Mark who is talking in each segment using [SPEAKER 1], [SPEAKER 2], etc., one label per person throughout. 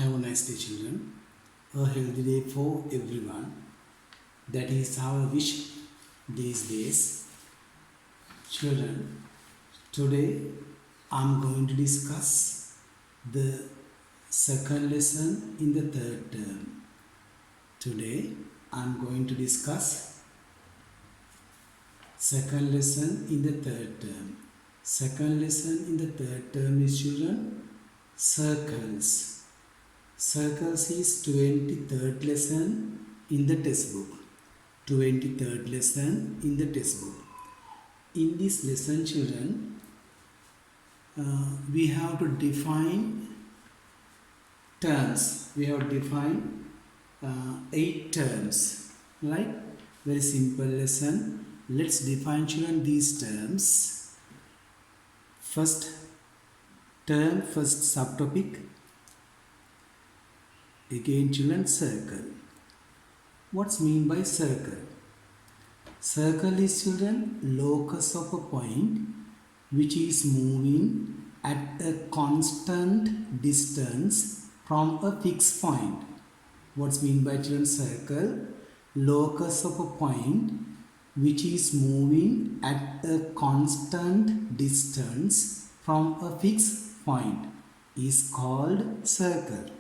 [SPEAKER 1] Have a nice day, children. A healthy day for everyone. That is our wish these days. Children, today I'm going to discuss the second lesson in the third term. Today I'm going to discuss second lesson in the third term. Second lesson in the third term is, children, circles. Circles is 23rd lesson in the textbook. 23rd lesson in the textbook. In this lesson, children, we have to define terms. We have defined 8 terms, right? Very simple lesson. Let's define, children, these terms. First term, first subtopic. Again, children, circle. What's mean by circle? Circle is, children, locus of a point which is moving at a constant distance from a fixed point. What's mean by, children, circle? Locus of a point which is moving at a constant distance from a fixed point is called circle.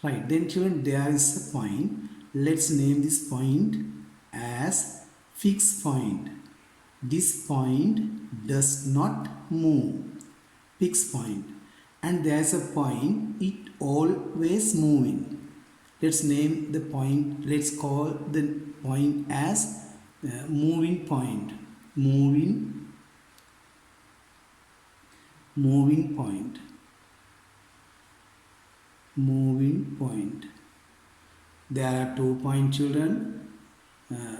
[SPEAKER 1] Right, then, children, there is a point. Let's name this point as fixed point. This point does not move. Fixed point. And there is a point, it always moving. Let's name the point, let's call the point as moving point. Moving point. Moving point. There are 2 points, children.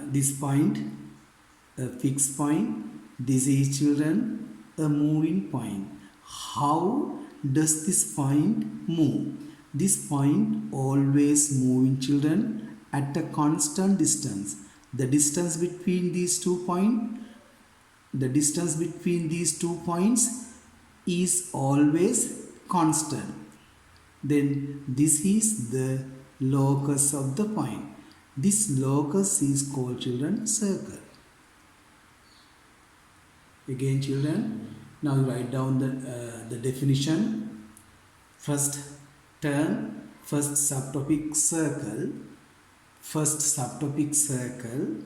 [SPEAKER 1] This point, a fixed point. This is, children, a moving point. How does this point move? This point always moving, children, at a constant distance. The distance between these 2 points, is always constant. Then this is the locus of the point. This locus is called, children, circle. Again, children, now you write down the definition. First term, first subtopic, circle. First subtopic, circle.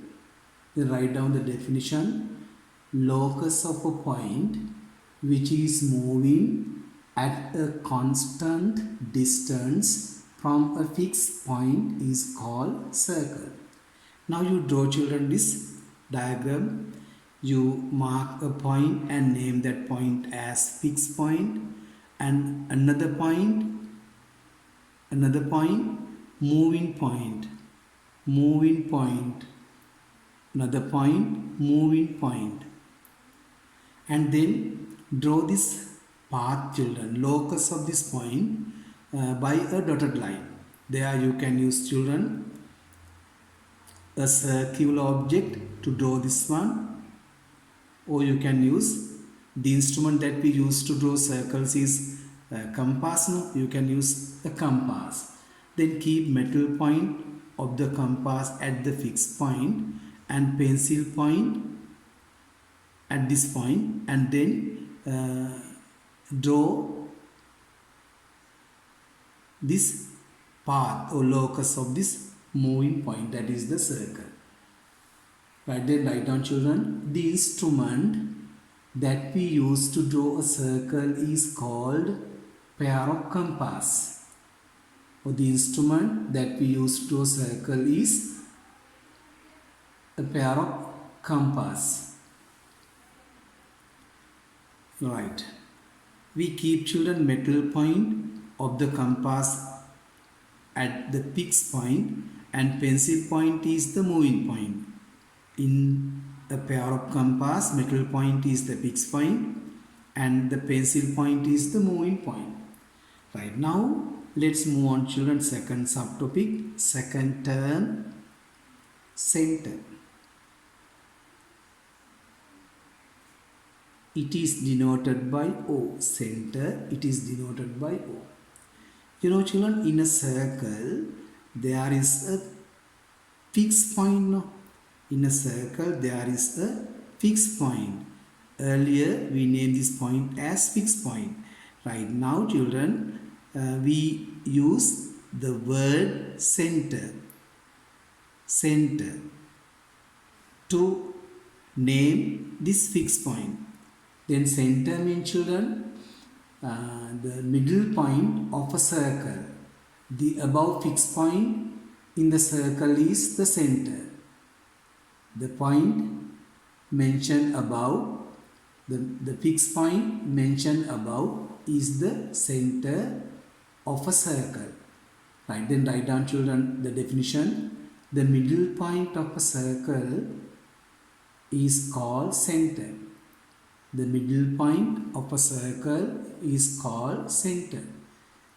[SPEAKER 1] Then write down the definition. Locus of a point which is moving at a constant distance from a fixed point is called circle. Now you draw, children, this diagram. You mark a point and name that point as fixed point, and another point, moving point, another point, moving point. And then draw this path, children, locus of this point by a dotted line. There you can use, children, a circular object to draw this one, or you can use the instrument that we use to draw circles is a compass. No, you can use a compass. Then keep metal point of the compass at the fixed point and pencil point at this point, and then draw this path or locus of this moving point, that is the circle. Right, then write down, children, the instrument that we use to draw a circle is called pair of compass. Or the instrument that we use to draw a circle is a pair of compass. Right. We keep, children, metal point of the compass at the fixed point, and pencil point is the moving point. In a pair of compass, metal point is the fixed point and the pencil point is the moving point. Right, now let's move on, children. Second subtopic, second term, center. It is denoted by O. Center, it is denoted by O. You know, children, in a circle, there is a fixed point. No? In a circle, there is a fixed point. Earlier, we named this point as fixed point. Right now, children, we use the word center. Center to name this fixed point. Then center means, children, the middle point of a circle. The above fixed point in the circle is the center. The point mentioned above, the fixed point mentioned above is the center of a circle. Right, then write down, children, the definition. The middle point of a circle is called center. The middle point of a circle is called center.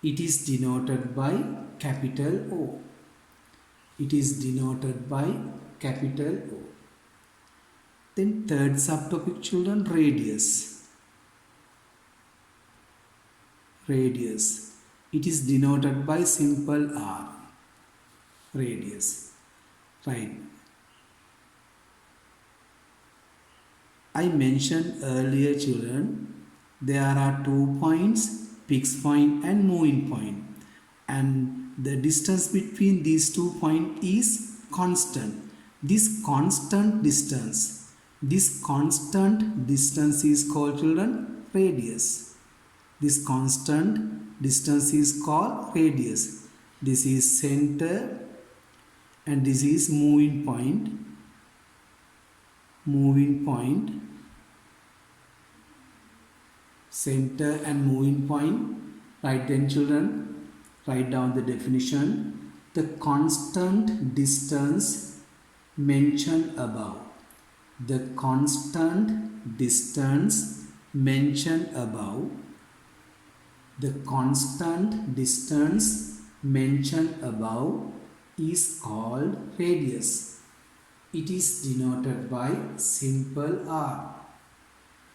[SPEAKER 1] It is denoted by capital O. It is denoted by capital O. Then third subtopic, children, radius. Radius. It is denoted by simple R. Radius. Right. I mentioned earlier, children, there are 2 points, fixed point and moving point. And the distance between these 2 points is constant. This constant distance is called, children, radius. This constant distance is called radius. This is center and this is moving point. Moving point, center and moving point. Right then, children, write down the definition. The constant distance mentioned above. The constant distance mentioned above. The constant distance mentioned above is called radius. It is denoted by simple R.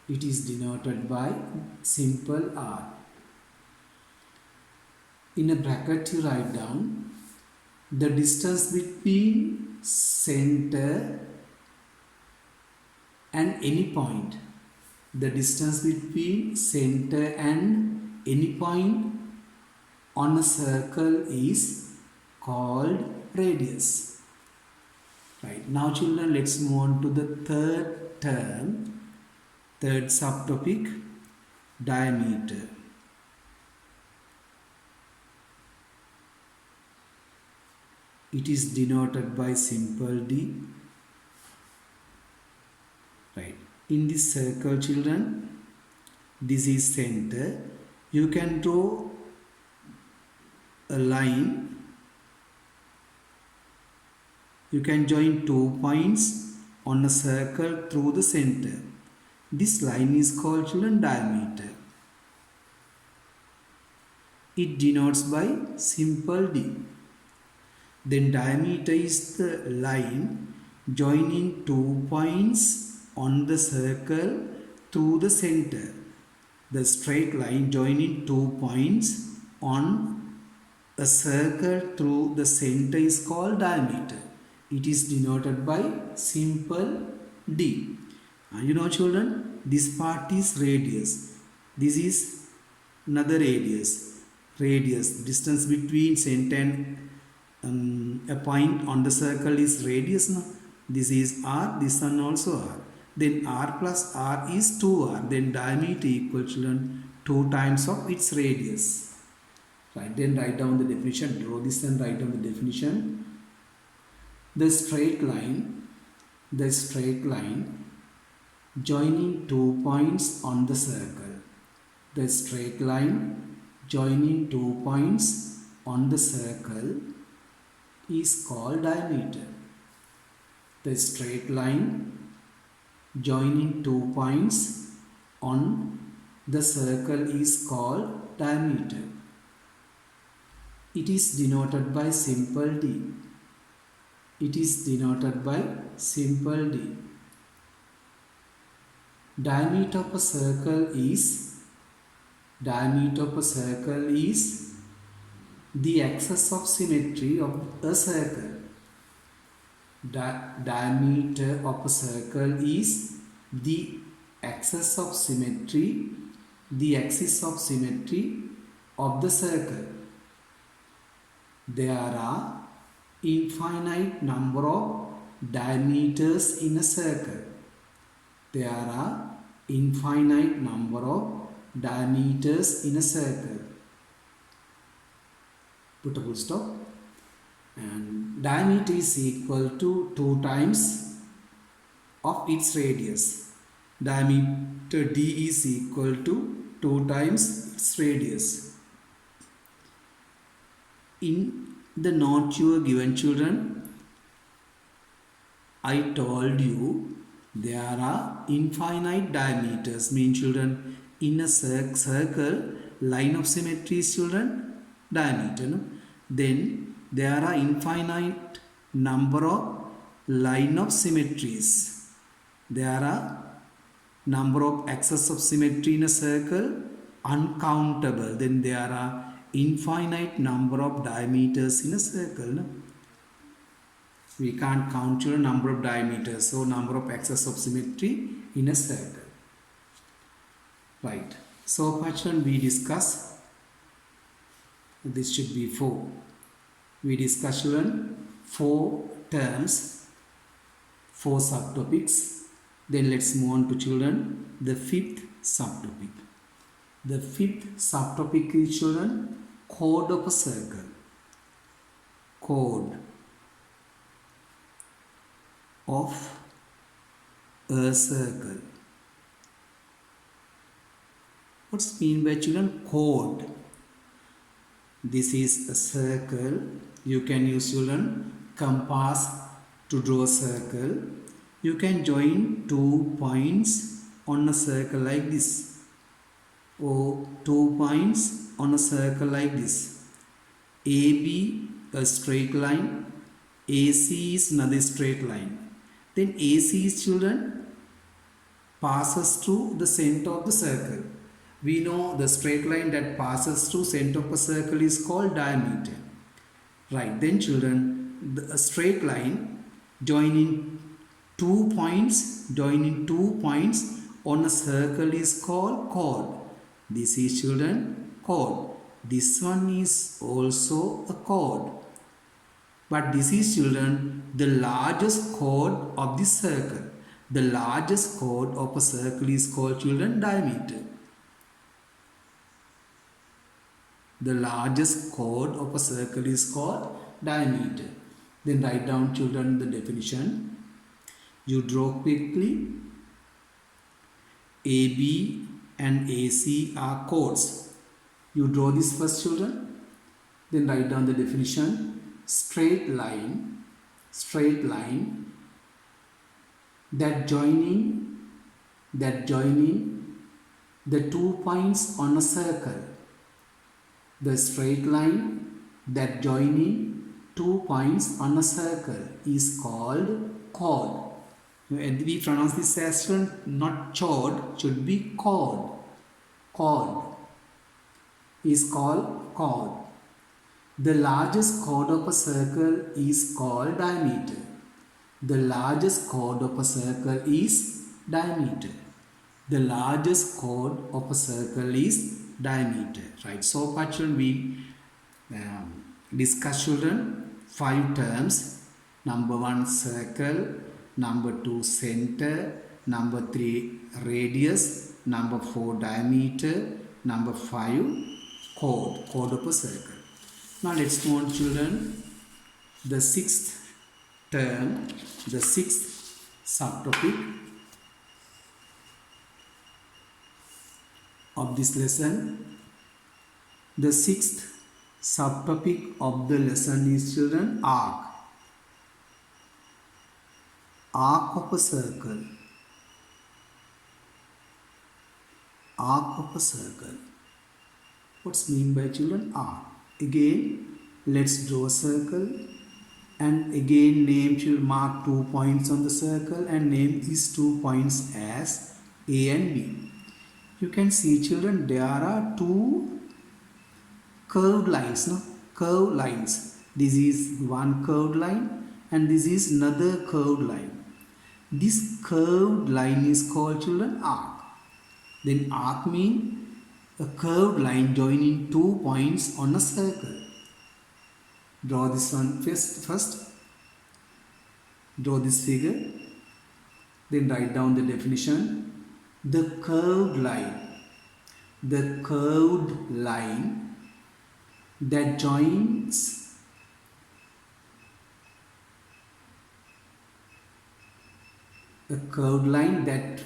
[SPEAKER 1] It is denoted by simple R. In a bracket, you write down the distance between center and any point. The distance between center and any point on a circle is called radius. Right, now, children, let's move on to the third term, third subtopic, diameter. It is denoted by simple D. Right, in this circle, children, this is center. You can draw a line. You can join 2 points on a circle through the center. This line is called, children, diameter. It denotes by simple D. Then diameter is the line joining 2 points on the circle through the center. The straight line joining 2 points on a circle through the center is called diameter. It is denoted by simple D. You know, children, this part is radius. This is another radius. Radius, distance between center and a point on the circle is radius. No? This is R, this one also R. Then R plus R is 2R. Then diameter equal, children, 2 times of its radius. Right, then write down the definition. Draw this and write down the definition. The straight line joining 2 points on the circle. The straight line joining 2 points on the circle is called diameter. The straight line joining 2 points on the circle is called diameter. It is denoted by simple D. It is denoted by simple D. Diameter of a circle is the axis of symmetry of a circle. Diameter of a circle is the axis of symmetry, the axis of symmetry of the circle. There are infinite number of diameters in a circle. There are infinite number of diameters in a circle. Put a full stop. And diameter is equal to 2 times of its radius. Diameter d is equal to 2 times its radius. In the note you are given, children, I told you there are infinite diameters. Mean, children, in a circle, line of symmetry is, children, diameter. No? Then there are infinite number of line of symmetries. There are number of axes of symmetry in a circle uncountable. Then there are infinite number of diameters in a circle. No? We can't count your number of diameters, so number of axes of symmetry in a circle. Right. So much we discuss. This should be 4. We discuss, children, 4 terms, 4 subtopics. Then let's move on to, children, the 5th subtopic. The 5th subtopic is, children, chord of a circle. Chord of a circle. What's mean by, children, chord? This is a circle. You can use, children, compass to draw a circle. You can join 2 points on a circle like this, or 2 points on a circle like this. AB, a straight line. AC is another straight line. Then AC is, children, passes through the center of the circle. We know the straight line that passes through center of a circle is called diameter. Right. Then, children, a straight line joining 2 points on a circle is called chord. This is, children, chord. This one is also a chord. But this is, children, the largest chord of the circle. The largest chord of a circle is called, children, diameter. The largest chord of a circle is called diameter. Then write down, children, the definition. You draw quickly. AB and AC are chords. You draw this first, children. Then write down the definition. Straight line that joining the 2 points on a circle. The straight line that joining 2 points on a circle is called chord. We pronounce this as, not chord, should be chord. Chord is called chord. The largest chord of a circle is called diameter. The largest chord of a circle is diameter. The largest chord of a circle is diameter. Right. So far, children, we discuss, children, 5 terms. Number 1, circle. Number 2, center. Number 3, radius. Number 4, diameter. Number 5, chord of a circle. Now let's move on, children. The 6th term, the 6th subtopic of this lesson. The 6th subtopic of the lesson is, children, arc. Arc of a circle. Arc of a circle. What's mean by, children, arc? Again, let's draw a circle, and again mark 2 points on the circle and name these 2 points as A and B. You can see, children, there are 2 curved lines, curved lines. This is one curved line and this is another curved line. This curved line is called, children, arc. Then arc means a curved line joining 2 points on a circle. Draw this one first. Draw this figure. Then write down the definition. The curved line that joins a curved line that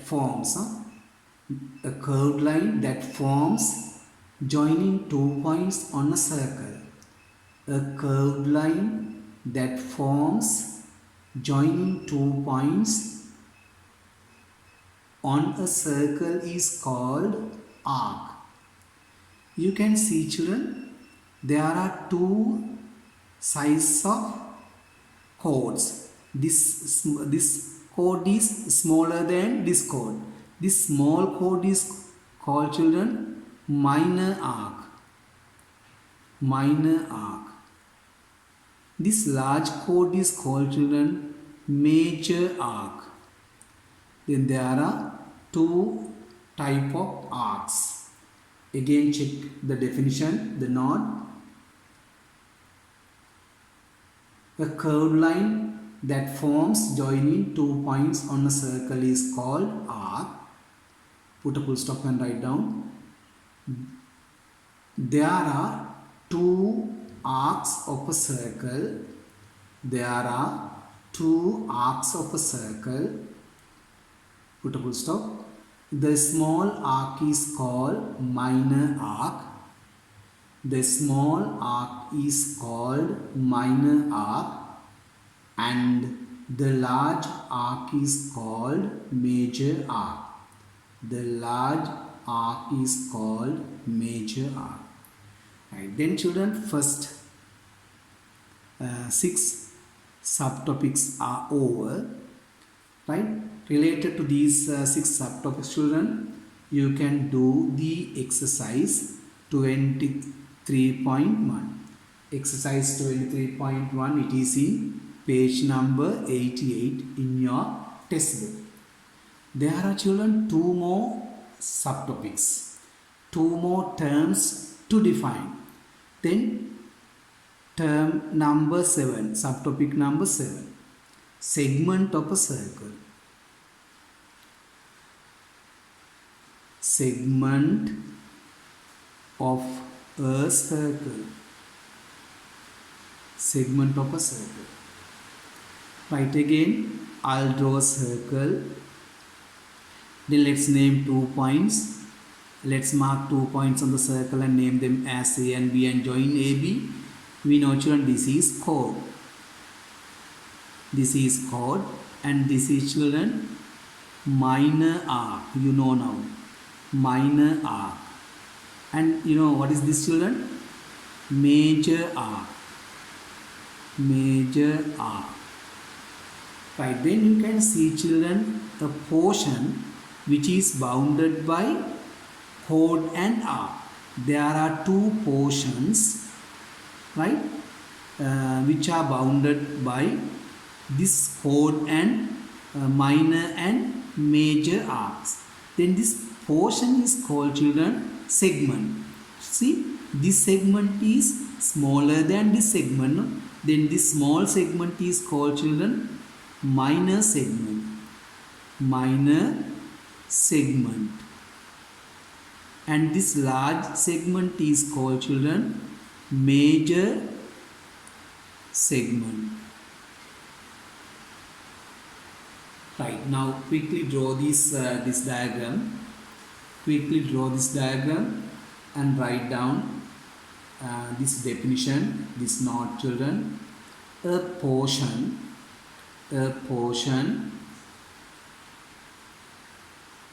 [SPEAKER 1] forms joining 2 points on a circle. A curved line that forms joining 2 points on a circle is called arc. You can see, children, there are two sizes of chords. This chord is smaller than this chord. This small chord is called, children, minor arc. This large chord is called, children, major arc. Then there are two type of arcs. Again, check the definition. The knot. A curved line that forms joining 2 points on a circle is called arc. Put a full stop and write down. There are two arcs of a circle. Put a full stop. The small arc is called minor arc. And the large arc is called major arc. Right. Then, children, first 6 subtopics are over. Right? Related to these 6 subtopics, children, you can do the exercise 23.1. Exercise 23.1, it is in page number 88 in your textbook. There are, children, 2 more subtopics, 2 more terms to define. Then term number 7, subtopic number 7, segment of a circle. Segment of a circle. Right, again, I'll draw a circle. Then let's name 2 points. Let's mark 2 points on the circle and name them as A and B and join AB. We know, children, this is chord. And this is, children, minor arc. You know now. Minor arc. And you know what is this, children? Major arc. Right, then you can see, children, a portion which is bounded by chord and arc. There are 2 portions, right, which are bounded by this chord and minor and major arcs. Then this portion is called, children, segment. See, this segment is smaller than this segment. Then this small segment is called, children, minor segment. And this large segment is called, children, major segment. Right, now quickly draw this diagram. And write down this definition, this knot, children. A portion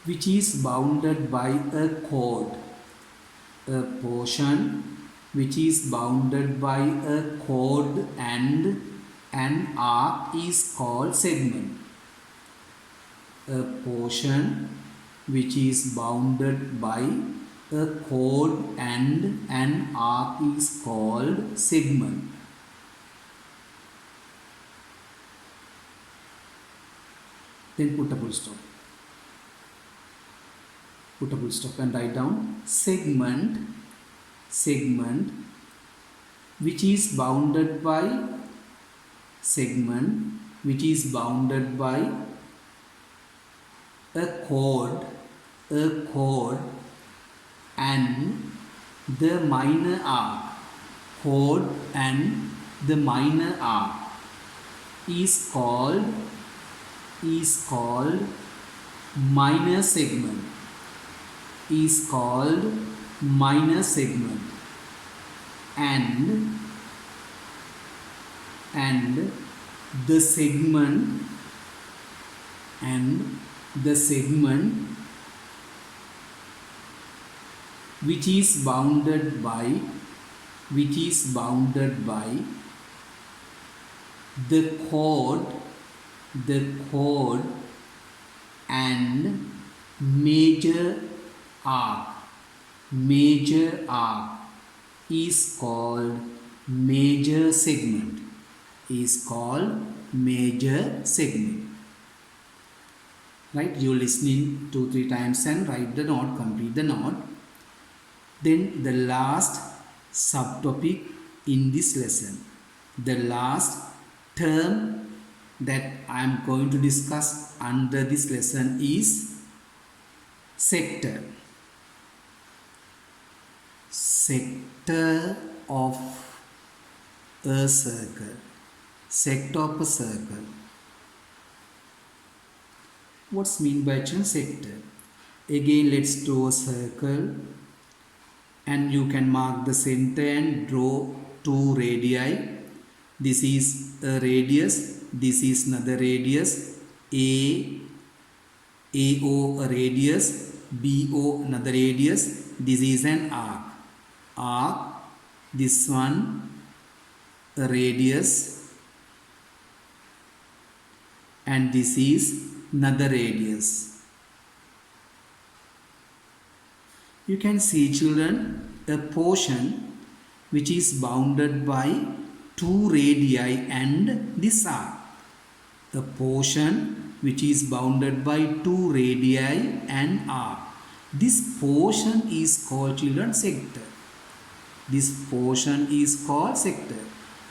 [SPEAKER 1] which is bounded by a chord. And an arc is called segment. A portion which is bounded by A chord and an arc is called segment. Then put a full stop. Put a full stop and write down segment, segment which is bounded by segment which is bounded by a chord and the minor arc. Chord and the minor arc is called minor segment. Is called minor segment. And the segment which is bounded by the chord and major arc is called major segment. Right, you listening 2-3 times and write the note, complete the note. Then the last subtopic in this lesson, the last term that I am going to discuss under this lesson is sector. Sector of a circle. Sector of a circle. What's mean by sector? Again, let's draw a circle and you can mark the center and draw 2 radii. This is a radius, this is another radius, AO a radius, BO another radius, this is an arc, this one a radius and this is another radius. You can see, children, a portion which is bounded by 2 radii and this arc. A portion which is bounded by 2 radii and arc. This portion is called, children, sector. This portion is called sector.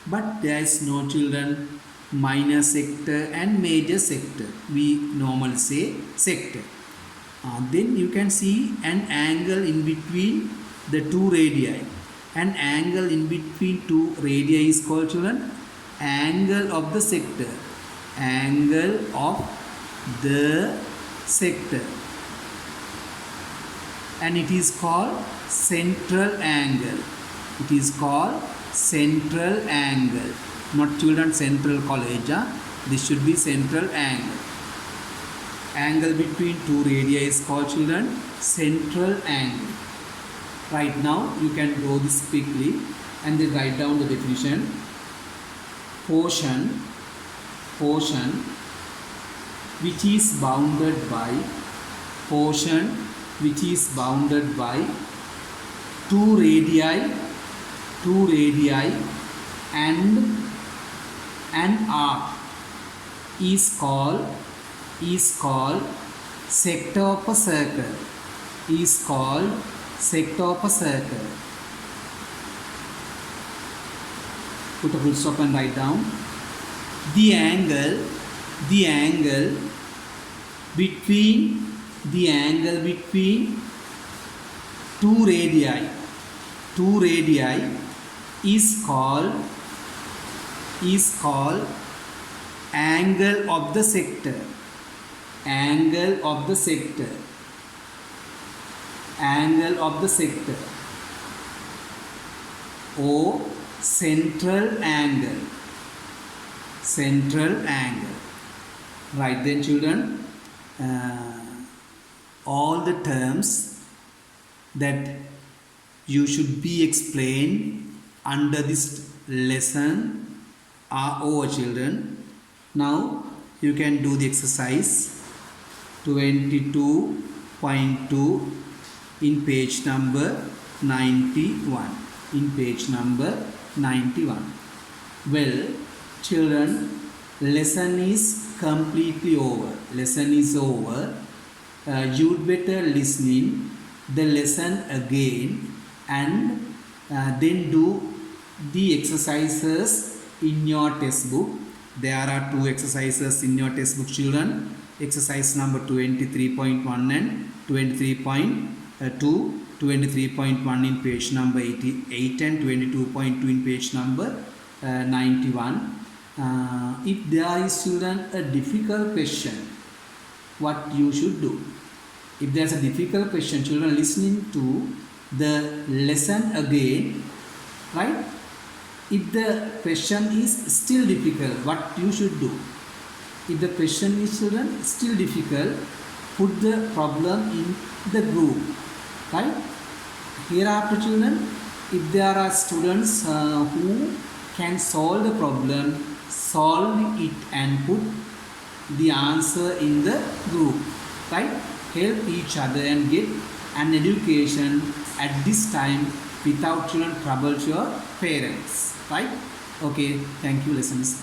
[SPEAKER 1] But there is no, children, minor sector and major sector. We normally say sector. Then you can see an angle in between the 2 radii. An angle in between 2 radii is called, children, angle of the sector. Angle of the sector. And it is called central angle. It is called central angle. Not, children, central college. This should be central angle. Angle between 2 radii is called, children, central angle. Right now you can draw this quickly and then write down the definition. Portion which is bounded by 2 radii and an arc is called sector of a circle. Put a full stop and write down. The angle between 2 radii is called angle of the sector. Or central angle. Right then, children, all the terms that you should be explained under this lesson are over, children. Now you can do the exercise 22.2 in page number 91. In page number 91. Well, children, lesson is completely over. Lesson is over. You'd better listening the lesson again and then do the exercises in your textbook. There are 2 exercises in your textbook, children. Exercise number 23.1 and 23.2. 23.1 in page number 88 and 22.2 in page number 91. If there is, children, a difficult question, what you should do? If there's a difficult question, children, listening to the lesson again, right? If the question is still difficult, what you should do? If the question is, children, still difficult, put the problem in the group, right? Hereafter, children, if there are students who can solve the problem, solve it and put the answer in the group, right? Help each other and get an education at this time without, children, trouble to your parents, right? Okay, thank you. Lesson is